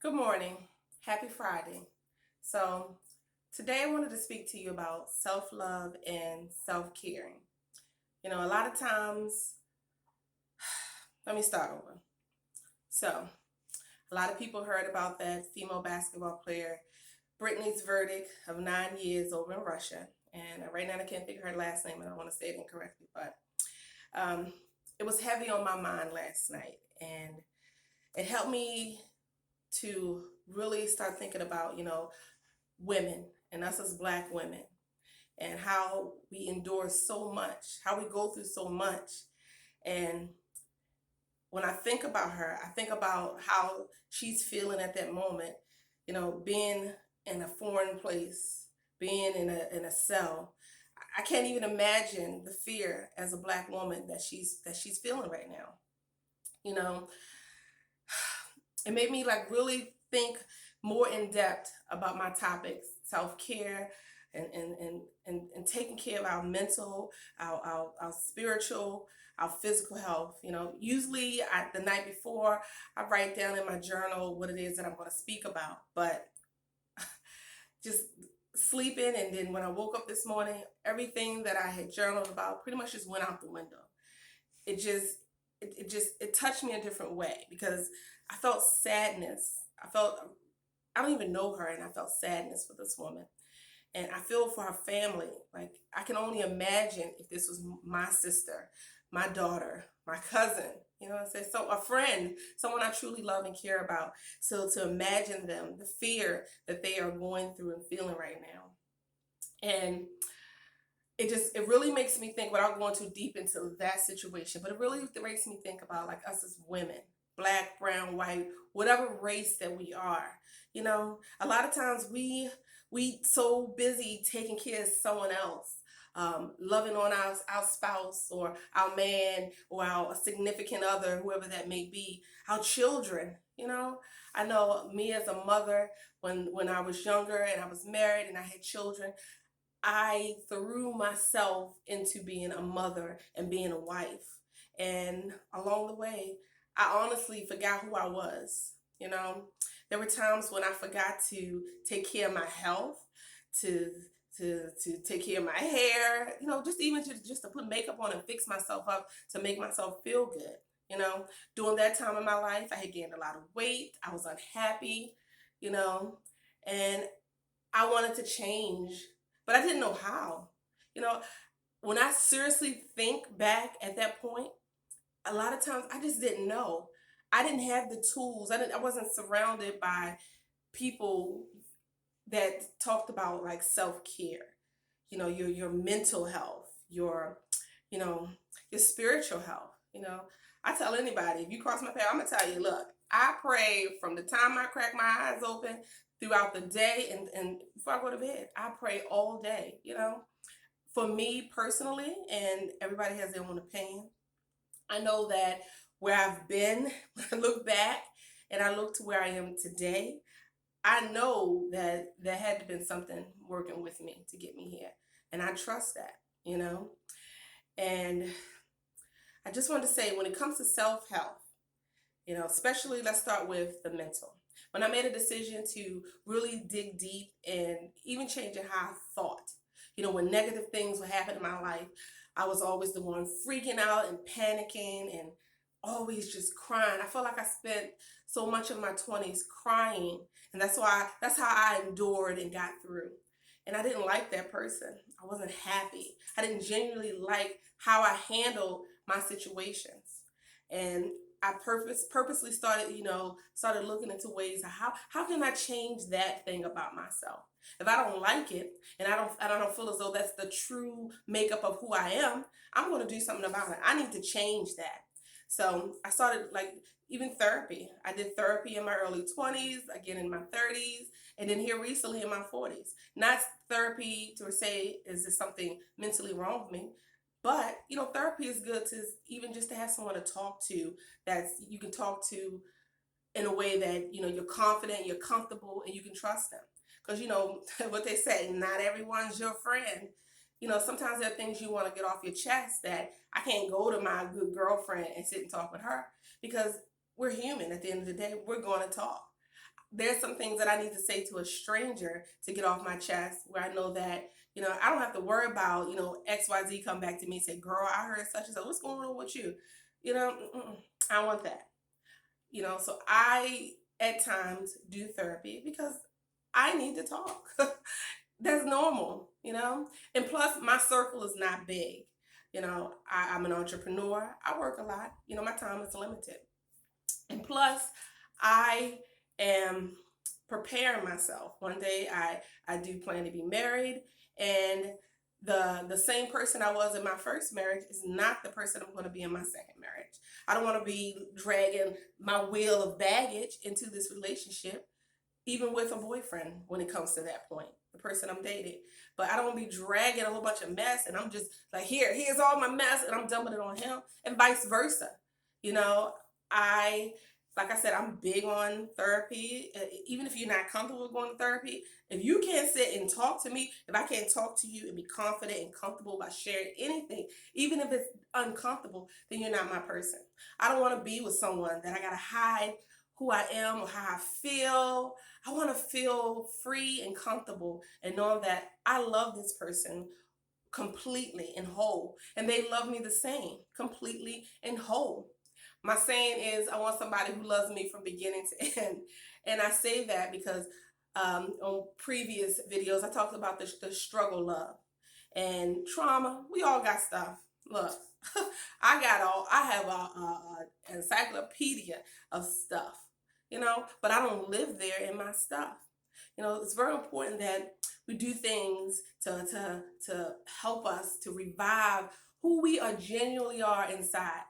Good morning. Happy Friday. So, today I wanted to speak to you about self love and self caring. A lot of times, let me start over. So, a lot of people heard about that female basketball player, Brittany's verdict of 9 years over in Russia. And right now I can't think of her last name and I don't want to say it incorrectly, but um, it was heavy on my mind last night. And it helped me to really start thinking about, women and us as black women and how we endure so much, how we go through so much. And when I think about her, I think about how she's feeling at that moment, being in a foreign place, being in a cell. I can't even imagine the fear as a black woman that she's feeling right now. You know, it made me like really think more in depth about my topics, self-care and taking care of our mental, our spiritual, our physical health. Usually the night before I write down in my journal what it is that I'm going to speak about, but just sleeping, and then when I woke up this morning, everything that I had journaled about pretty much just went out the window. It just it, it just it touched me a different way because I felt sadness. I don't even know her, and I felt sadness for this woman, and I feel for her family. Like, I can only imagine if this was my sister, my daughter, my cousin. You know what I'm saying? So a friend, someone I truly love and care about. So to imagine them, the fear that they are going through and feeling right now, and it really makes me think, without going too deep into that situation, but it really makes me think about like us as women, black, brown, white, whatever race that we are. A lot of times we so busy taking care of someone else, loving on our spouse or our man or our significant other, whoever that may be, our children. I know me as a mother, when I was younger and I was married and I had children, I threw myself into being a mother and being a wife. And along the way, I honestly forgot who I was. You know, there were times when I forgot to take care of my health, to to take care of my hair, just even just to put makeup on and fix myself up to make myself feel good. You know, During that time in my life, I had gained a lot of weight. I was unhappy, you know, and I wanted to change, but I didn't know how. You know, when I seriously think back at that point, a lot of times I just didn't know. I didn't have the tools. I wasn't surrounded by people that talked about like self-care. Your mental health, you know, your spiritual health. I tell anybody, if you cross my path, I'm gonna tell you, look, I pray from the time I crack my eyes open throughout the day, and before I go to bed, I pray all day. For me personally, and everybody has their own opinion. I know that where I've been, when I look back and I look to where I am today, I know that there had to been something working with me to get me here. And I trust that, you know? And I just want to say, when it comes to self help, especially let's start with the mental. When I made a decision to really dig deep and even changing how I thought, when negative things would happen in my life, I was always the one freaking out and panicking and always just crying. I felt like I spent so much of my 20s crying, and that's how I endured and got through. And I didn't like that person. I wasn't happy. I didn't genuinely like how I handled my situations. And I purposely started looking into ways of how can I change that thing about myself. If I don't like it, and I don't feel as though that's the true makeup of who I am, I'm going to do something about it. I need to change that. So I started, like, even therapy. I did therapy in my early 20s, again in my 30s, and then here recently in my 40s. Not therapy to say is this something mentally wrong with me, but therapy is good to even just to have someone to talk to, that you can talk to in a way that you're confident, you're comfortable, and you can trust them. Because what they say, not everyone's your friend. Sometimes there are things you want to get off your chest that I can't go to my good girlfriend and sit and talk with her, because we're human. At the end of the day, we're going to talk. there's some things that I need to say to a stranger to get off my chest, where I know that, I don't have to worry about, XYZ come back to me and say, girl, I heard such and such. What's going on with you? I don't want that. So I at times do therapy because I need to talk. That's normal. And plus, my circle is not big. I'm an entrepreneur. I work a lot. My time is limited. And plus, I am preparing myself. One day I do plan to be married, and the same person I was in my first marriage is not the person I'm going to be in my second marriage. I don't want to be dragging my wheel of baggage into this relationship, even with a boyfriend when it comes to that point, the person I'm dating. But I don't want to be dragging a whole bunch of mess and I'm just like, here's all my mess and I'm dumping it on him, and vice versa. You know, I, like I said, I'm big on therapy. Even if you're not comfortable with going to therapy, if you can't sit and talk to me, if I can't talk to you and be confident and comfortable about sharing anything, even if it's uncomfortable, then you're not my person. I don't want to be with someone that I got to hide who I am or how I feel. I want to feel free and comfortable and knowing that I love this person completely and whole, and they love me the same, completely and whole. My saying is, I want somebody who loves me from beginning to end. And I say that because on previous videos, I talked about the struggle love and trauma. We all got stuff. Look, I have a encyclopedia of stuff, but I don't live there in my stuff. It's very important that we do things to help us to revive who we are genuinely are inside.